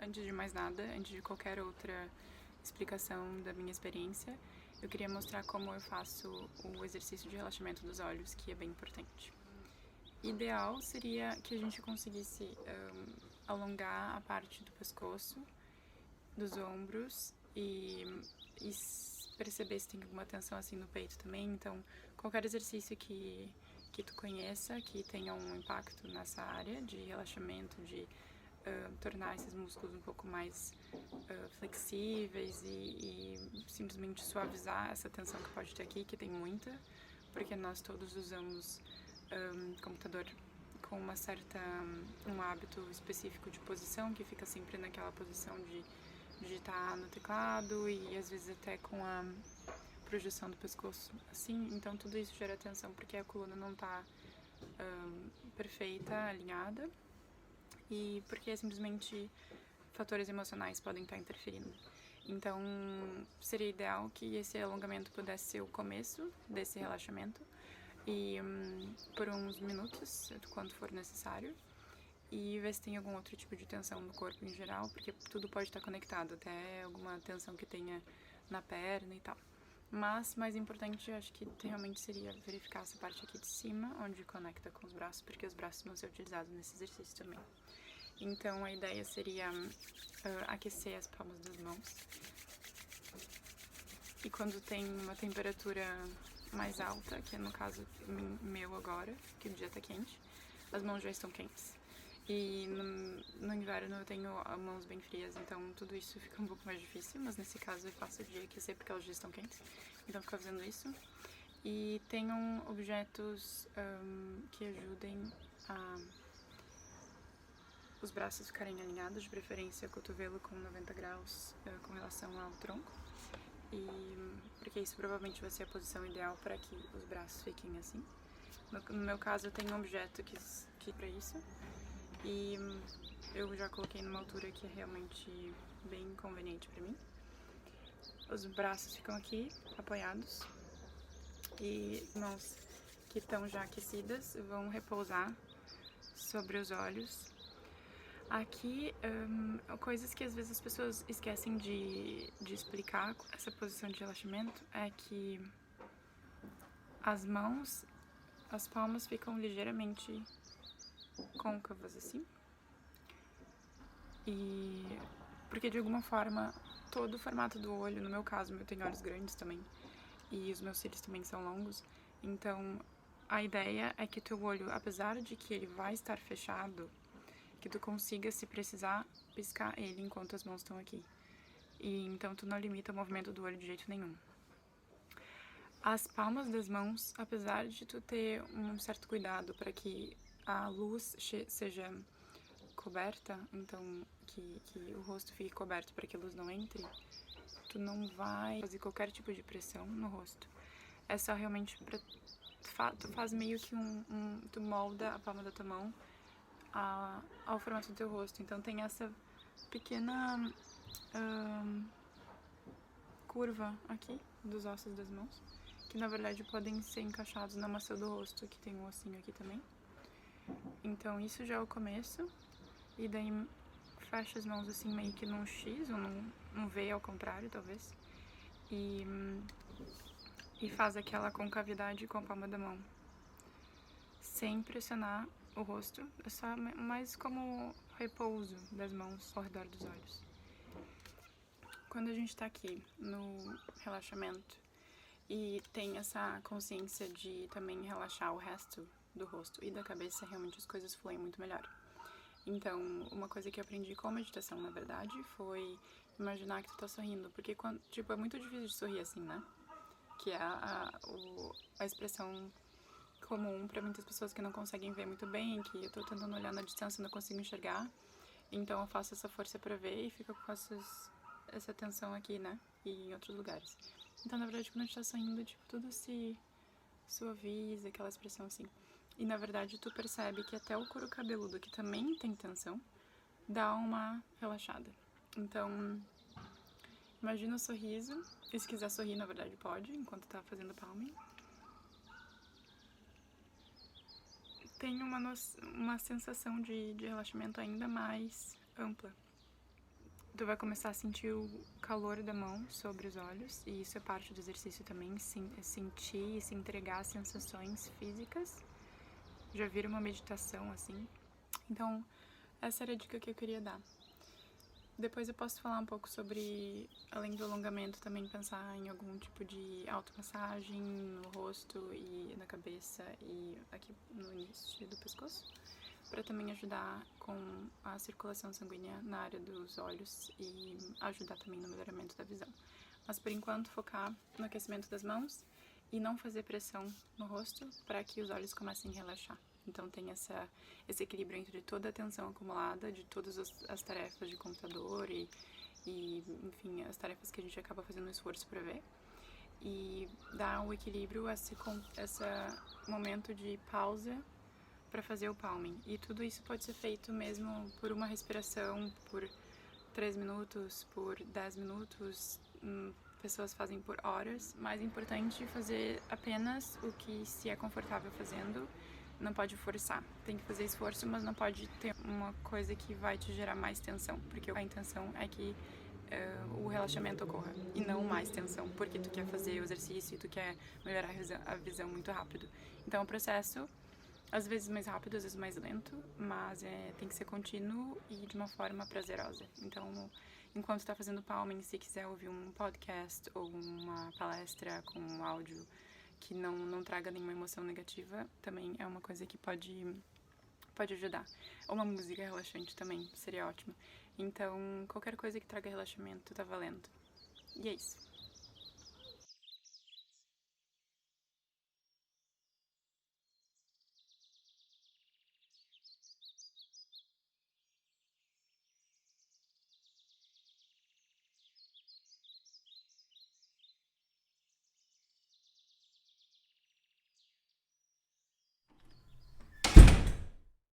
antes de mais nada, antes de qualquer outra explicação da minha experiência, eu queria mostrar como eu faço o exercício de relaxamento dos olhos, que é bem importante. Ideal seria que a gente conseguisse alongar a parte do pescoço, dos ombros e perceber se tem alguma tensão assim no peito também. Então, qualquer exercício que tu conheça, que tenha um impacto nessa área de relaxamento, de tornar esses músculos um pouco mais flexíveis e simplesmente suavizar essa tensão que pode ter aqui, que tem muita, porque nós todos usamos computador com um hábito específico de posição, que fica sempre naquela posição de digitar no teclado e às vezes até com a projeção do pescoço assim, então tudo isso gera tensão porque a coluna não está perfeita, alinhada, e porque simplesmente fatores emocionais podem estar interferindo. Então seria ideal que esse alongamento pudesse ser o começo desse relaxamento e por uns minutos, quando for necessário, e ver se tem algum outro tipo de tensão no corpo em geral, porque tudo pode estar conectado, até alguma tensão que tenha na perna e tal. Mas, mais importante, eu acho que realmente seria verificar essa parte aqui de cima, onde conecta com os braços, porque os braços vão ser utilizados nesse exercício também. Então, a ideia seria aquecer as palmas das mãos. E quando tem uma temperatura mais alta, que é no caso meu agora, que o dia tá quente, as mãos já estão quentes. E no inverno eu tenho mãos bem frias, então tudo isso fica um pouco mais difícil, mas nesse caso eu faço de aquecer porque elas já estão quentes, então fico fazendo isso. E tenham objetos que ajudem a os braços ficarem alinhados, de preferência cotovelo com 90 graus com relação ao tronco, porque isso provavelmente vai ser a posição ideal para que os braços fiquem assim. No meu caso eu tenho um objeto que para isso, e eu já coloquei numa altura que é realmente bem conveniente para mim. Os braços ficam aqui apoiados e mãos que estão já aquecidas vão repousar sobre os olhos. Aqui, coisas que às vezes as pessoas esquecem de explicar com essa posição de relaxamento é que as mãos, as palmas ficam ligeiramente côncavas assim. E porque de alguma forma todo o formato do olho, no meu caso, eu tenho olhos grandes também e os meus cílios também são longos, então a ideia é que o teu olho, apesar de que ele vai estar fechado, que tu consiga, se precisar, piscar ele enquanto as mãos estão aqui. E então tu não limita o movimento do olho de jeito nenhum. As palmas das mãos, apesar de tu ter um certo cuidado para que a luz seja coberta, então que o rosto fique coberto para que a luz não entre, tu não vai fazer qualquer tipo de pressão no rosto. É só realmente pra, tu faz meio que tu molda a palma da tua mão ao formato do teu rosto. Então tem essa pequena curva aqui dos ossos das mãos, que na verdade podem ser encaixados na maçã do rosto, que tem um ossinho aqui também. Então isso já é o começo, e daí fecha as mãos assim meio que num X ou num V ao contrário, talvez, e faz aquela concavidade com a palma da mão, sem pressionar o rosto, é só mais como repouso das mãos ao redor dos olhos. Quando a gente tá aqui no relaxamento e tem essa consciência de também relaxar o resto do rosto e da cabeça, realmente as coisas fluem muito melhor. Então, uma coisa que eu aprendi com a meditação, na verdade, foi imaginar que tu tá sorrindo, porque é muito difícil de sorrir assim, né? Que é a expressão comum para muitas pessoas que não conseguem ver muito bem, que eu tô tentando olhar na distância e não consigo enxergar. Então eu faço essa força para ver e fico com essa tensão aqui, né? E em outros lugares. Então, na verdade, quando a gente tá sorrindo, tudo se suaviza, aquela expressão assim. E, na verdade, tu percebe que até o couro cabeludo, que também tem tensão, dá uma relaxada. Então, imagina o sorriso. E se quiser sorrir, na verdade, pode, enquanto tá fazendo palming. Tem uma sensação de relaxamento ainda mais ampla. tu vai começar a sentir o calor da mão sobre os olhos, e isso é parte do exercício também, sentir e se entregar a sensações físicas. Já vira uma meditação, assim. Então, essa era a dica que eu queria dar. Depois eu posso falar um pouco sobre, além do alongamento, também pensar em algum tipo de automassagem no rosto e na cabeça e aqui no início do pescoço, para também ajudar com a circulação sanguínea na área dos olhos e ajudar também no melhoramento da visão. Mas por enquanto focar no aquecimento das mãos e não fazer pressão no rosto para que os olhos comecem a relaxar. Então tem esse equilíbrio entre toda a tensão acumulada de todas as tarefas de computador e enfim, as tarefas que a gente acaba fazendo um esforço para ver, e dar o equilíbrio a esse momento de pausa para fazer o palming. E tudo isso pode ser feito mesmo por uma respiração, por 3 minutos, por 10 minutos, pessoas fazem por horas. Mais importante, fazer apenas o que se é confortável fazendo. Não pode forçar, tem que fazer esforço, mas não pode ter uma coisa que vai te gerar mais tensão, porque a intenção é que o relaxamento ocorra e não mais tensão, porque tu quer fazer o exercício e tu quer melhorar a visão muito rápido. Então o processo, às vezes mais rápido, às vezes mais lento, mas tem que ser contínuo e de uma forma prazerosa. Então, enquanto tá fazendo palming, se quiser ouvir um podcast ou uma palestra com um áudio que não traga nenhuma emoção negativa, também é uma coisa que pode ajudar. Ou uma música relaxante também, seria ótimo. Então, qualquer coisa que traga relaxamento tá valendo. E é isso.